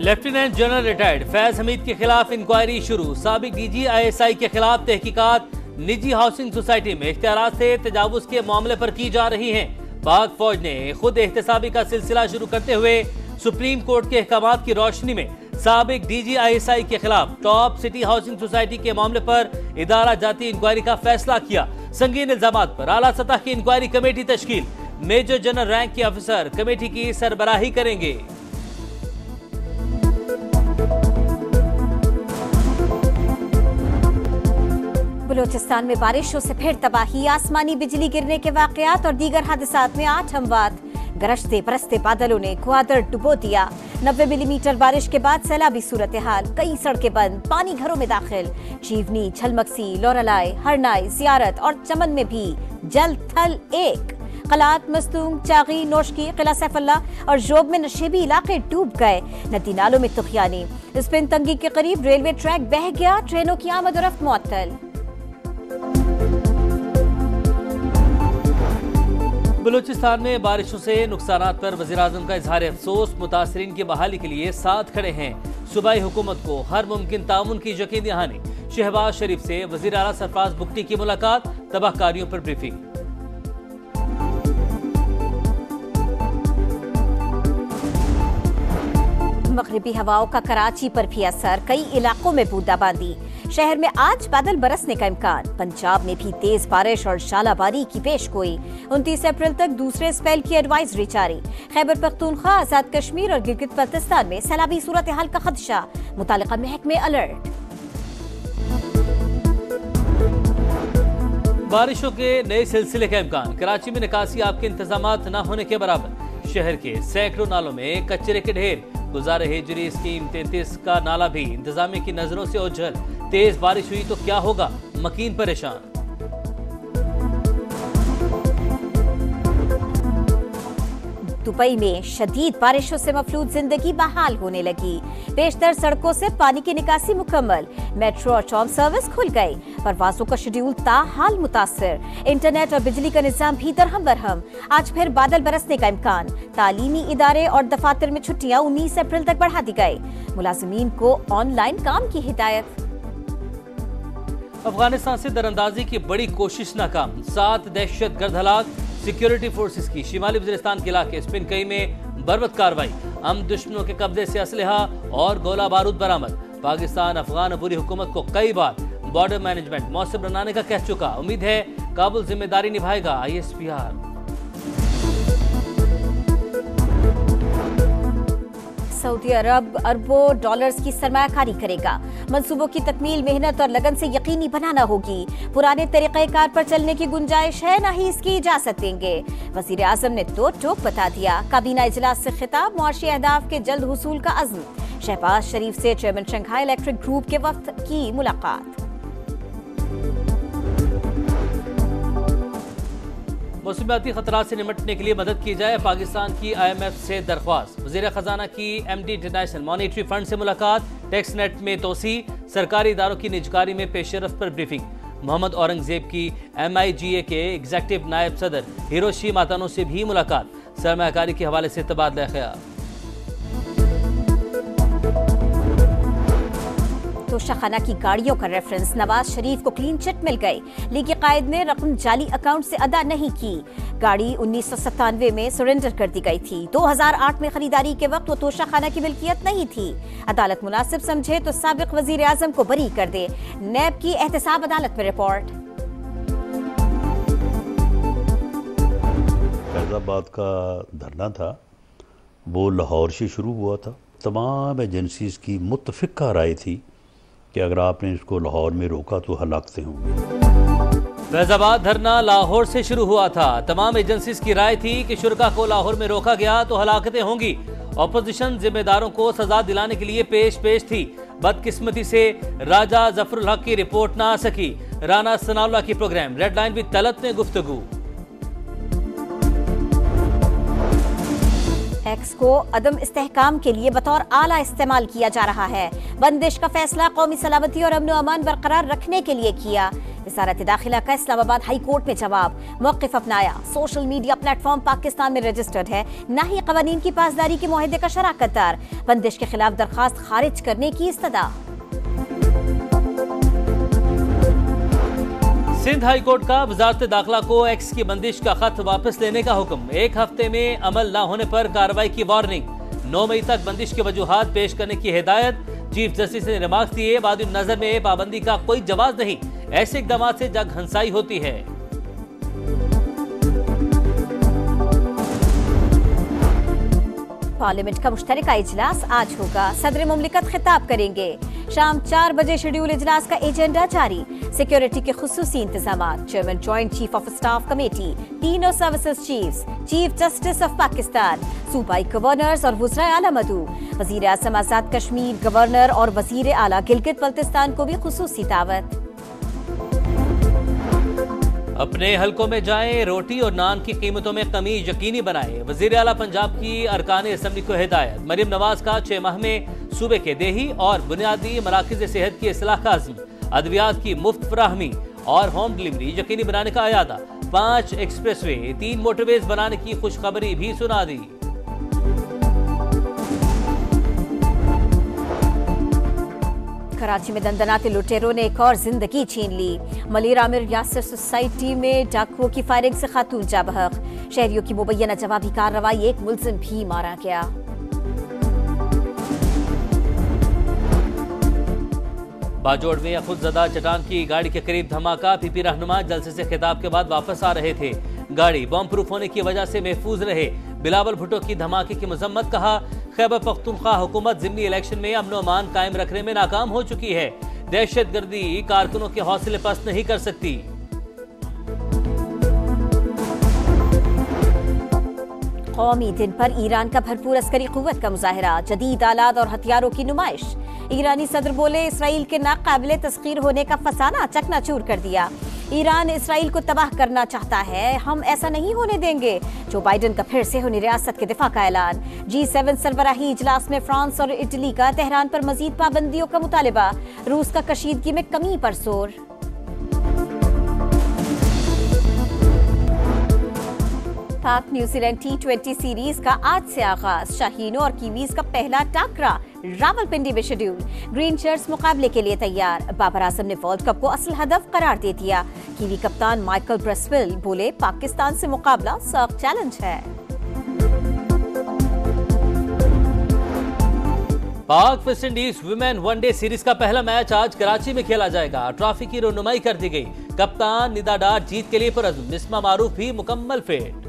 Lieutenant general retired Faiz Hamid के खिलाफ inquiry शुरू। साबिक डीजी ISI के खिलाफ तहकीकात निजी हाउसिंग सोसाइटी में इख्तियारात से तजावुज के मामले पर की जा रही हैं। पाक फौज ने खुद एहतसाबी का सिलसिला शुरू करते हुए सुप्रीम कोर्ट के अहकामात की रोशनी में साबिक डीजी ISI के खिलाफ टॉप सिटी हाउसिंग सोसाइटी के मामले पर इदारा जाती इंक्वायरी का फैसला किया। संगीन इल्जामात पर आला सतह की इंक्वायरी कमेटी तश्कील। मेजर जनरल रैंक के अफसर कमेटी की सरबराही करेंगे। बलूचिस्तान में बारिशों से फिर तबाही, आसमानी बिजली गिरने के वाकयात और दीगर हादसात में 8 अमवात। गरजते बरसते बादलों ने क्वादर डुबो दिया। 90 मिलीमीटर बारिश के बाद सैलाबी सूरत हाल, कई सड़कें बंद, पानी घरों में दाखिल। चीवनी, झलमक्सी, लोरलाई, हरनाई, जियारत और चमन में भी जल थल एक। कलात, मस्तूंग, चागी, नोशकी, किला सैफुल्ला और जोब में नशेबी इलाके डूब गए। नदी नालों में तुखियानी। स्पिन तंगी के करीब रेलवे ट्रैक बह गया। ट्रेनों की आमद और रफ्त मुअत्तल। बलूचिस्तान में बारिशों से नुकसानात पर वज़ीर-ए-आज़म का इजहार अफसोस। मुतासरीन की बहाली के लिए साथ खड़े हैं। सूबाई हुकूमत को हर मुमकिन ताउन की यकीन दहानी। शहबाज शरीफ से वज़ीर आला सरफराज बुगटी की मुलाकात। तबाहकारियों पर ब्रीफिंग। मगरिबी हवाओं का कराची पर भी असर, कई इलाकों में बूंदाबांदी। शहर में आज बादल बरसने का इम्कान। पंजाब में भी तेज बारिश और शालाबारी की पेशगोई। 29 अप्रैल तक दूसरे स्पेल की एडवाइजरी जारी। खैबर पख्तूनख्वा, आजाद कश्मीर और गिलगित बल्तिस्तान में सैलाबी सूरत हाल का खदशा। मुतालिका महकमे अलर्ट। बारिशों के नए सिलसिले का इम्कान। कराची में निकासी आपके इंतजामात न होने के बराबर। शहर के सैकड़ों नालों में कचरे के ढेर। गुज़ारे हिजरी स्कीम 33 का नाला भी इंतजामिया की नजरों से ओझल। तेज बारिश हुई तो क्या होगा, मकीन परेशान। दुबई में शदीद बारिशों से मफलूज जिंदगी बहाल होने लगी। बेशतर सड़कों से पानी की निकासी मुकम्मल। मेट्रो और ट्राम सर्विस खुल गई। परवाजों का शेड्यूल ताहाल मुतासिर। इंटरनेट और बिजली का निजाम भी दरहम बरहम। आज फिर बादल बरसने का इम्कान। तालीमी इदारे और दफातर में छुट्टियां 19 अप्रैल तक बढ़ा दी गई। मुलाजिमीन को ऑनलाइन काम की हिदायत। अफगानिस्तान से दरअंदाजी की बड़ी कोशिश नाकाम। 7 दहशतगर्द हलाक। सिक्योरिटी फोर्सेस की शिमाली वज़ीरिस्तान के इलाके स्पिन कई में बर्बत कार्रवाई। हम दुश्मनों के कब्जे से असलहा और गोला बारूद बरामद। पाकिस्तान अफगान अबूरी हुकूमत को कई बार बॉर्डर मैनेजमेंट मौसम बनाने का कह चुका। उम्मीद है काबुल जिम्मेदारी निभाएगा। ISPR। सऊदी अरब अरबों डॉलर्स की सरमायाकारी करेगा। मंसूबों की तकमील मेहनत और लगन से यकीनी बनाना होगी। पुराने तरीक़ेकार पर चलने की गुंजाइश है, न ही इसकी इजाजत देंगे। वज़ीर आज़म ने तो टोक बता दिया। काबीना इजलास से खिताब। मुआशी अहदाफ के जल्द हुसूल का अज़्म। शहबाज शरीफ से चेयरमैन शंघाई इलेक्ट्रिक ग्रुप के वफ्द की मुलाकात। मौसमियाती खतरात से निपटने के लिए मदद की जाए, पाकिस्तान की IMF से दरख्वास्त। वज़ीर खजाना की MD इंटरनेशनल मॉनेटरी फंड से मुलाकात। टैक्स नेट में तोसी। सरकारी इदारों की निजकारी में पेशरफ्त पर ब्रीफिंग। मोहम्मद औरंगजेब की MIGA के एग्जीक्यूटिव नायब सदर हिरोशी मातानो से भी मुलाकात। सरमायाकारी के हवाले से तबादला ख्याल। तोशाखाना की गाड़ियों का रेफरेंस। नवाज शरीफ को क्लीन चिट मिल गई। लीगी कायद ने रकम जाली अकाउंट से अदा नहीं की। गाड़ी 1997 में सरेंडर कर दी गई थी। 2008 में खरीदारी के वक्त वो तोशाखाना की मिल्कियत नहीं थी। अदालत मुनासिब समझे तो साबिक वजीर आजम को बरी कर दे। नैब की एहतसाब अदालत में रिपोर्ट। फैजाबाद का धरना था, वो लाहौर से शुरू हुआ था। तमाम एजेंसीज की मुत्तफिका राय थी कि अगर आपने इसको लाहौर में रोका तो हलाकतें होंगी। फैजाबाद धरना लाहौर से शुरू हुआ था। तमाम एजेंसीज की राय थी कि शुरका को लाहौर में रोका गया तो हलाकतें होंगी। ऑपोजिशन जिम्मेदारों को सजा दिलाने के लिए पेश थी। बदकिस्मती से राजा जफरुल हक की रिपोर्ट ना आ सकी। राना सनाउल्लाह की programme red line with Talat में गुफ्तगू। एक्स को अदम इस्तेहकाम के लिए बतौर आला इस्तेमाल किया जा रहा है। बंदिश का फैसला कौमी सलामती और अमन व अमान बरकरार रखने के लिए किया। वज़ारत दाखिला का इस्लामाबाद हाई कोर्ट में जवाब, मौक़िफ़ अपनाया। सोशल मीडिया प्लेटफॉर्म पाकिस्तान में रजिस्टर्ड है, न ही कवानीन की पासदारी के मुआहदे का शराकत दार। बंदिश के खिलाफ दरखास्त खारिज करने की इस्तदा। सिंध हाई कोर्ट का वज़ारत दाखिला को एक्स की बंदिश का खत वापस लेने का हुक्म। 1 हफ्ते में अमल न होने पर कार्रवाई की वार्निंग। 9 मई तक बंदिश के वजूहात पेश करने की हिदायत। चीफ जस्टिस ने रिमार्क्स दिए, बाद नजर में पाबंदी का कोई जवाब नहीं। ऐसे इकदाम से जग हंसाई होती है। पार्लियामेंट का मुश्तरका इजलास आज होगा। सदर मुमलिकत खिताब करेंगे। शाम 4 बजे शेड्यूल इजलास का एजेंडा जारी। सिक्योरिटी के खुसूसी इंतजामात। Chairman joint chief of staff committee, तीनों services chiefs, chief justice of Pakistan, सूबाई गवर्नर्स और वज़राए आला मदऊ। वज़ीर आज़म आजाद कश्मीर, गवर्नर और वज़ीर आला गिलगित बल्तिस्तान को भी खुसूसी दावत। अपने हलकों में जाएं, रोटी और नान की कीमतों में कमी यकीनी बनाएं। वज़ीर आला पंजाब की अरकान असम्बली को हिदायत। मरियम नवाज का 6 माह में सूबे के देही और बुनियादी मराकज़ सेहत की इस्लाह का अज़्म। अद्वियात की मुफ्त फराहमी और होम डिलीवरी यकीनी बनाने का अयादा। 5 एक्सप्रेसवे, 3 मोटरवेज बनाने की खुशखबरी भी सुना दी। कराची में दंदनाते लुटेरों ने एक और जिंदगी छीन ली। मलिर आमिर यासर सोसाइटी में डाकुओं की फायरिंग से खातून जा बहक। शहरियों की मुबैना जवाबी कार्रवाई, एक मुलजिम भी मारा गया। बाजोड़ में खुदजदा चट्टान की गाड़ी के करीब धमाका। पीपी रहनुमा जलसे से खिताब के बाद वापस आ रहे थे। गाड़ी बम प्रूफ होने की वजह से महफूज रहे। बिलावल भुट्टो की धमाके की मजम्मत। कहा, खैबर पख्तूनख्वा हुकूमत ज़िमनी इलेक्शन में अमन अमान कायम रखने में नाकाम हो चुकी है। दहशतगर्दी कारकुनों के हौसले पस्त नहीं कर सकती। कौमी दिन पर ईरान का भरपूर अस्करी कुव्वत का मुजाहरा। जदीद आलात और हथियारों की नुमाइश। ईरानी सदर बोले, इसराइल के नाकाबिले तस्खीर होने का फसाना चकनाचूर कर दिया। ईरान इसराइल को तबाह करना चाहता है, हम ऐसा नहीं होने देंगे। जो बाइडन का फिर से होने रियासत के दिफा का ऐलान। G7 सरबराही इजलास में फ्रांस और इटली का तेहरान पर मजीद पाबंदियों का मुतालिबा। रूस का कशीदगी में कमी पर जोर। पाक न्यूजीलैंड T20 सीरीज का आज से आगाज। शाहीनों और कीवीज का पहला टाकरा रावलपिंडी में शेड्यूल। ग्रीन शर्ट्स मुकाबले के लिए तैयार। बाबर आजम ने वर्ल्ड कप को असल हदफ करार दे दिया। कीवी कप्तान माइकल ब्रेसवेल बोले, पाकिस्तान से मुकाबला सख्त चैलेंज है। पाक West Indies women one day series का पहला मैच आज कराची में खेला जाएगा। ट्रॉफी की रनुमाई कर दी गई। कप्तान निदा डार जीत के लिए पुरज़्म। मिसबा मारूफ भी मुकम्मल फिट।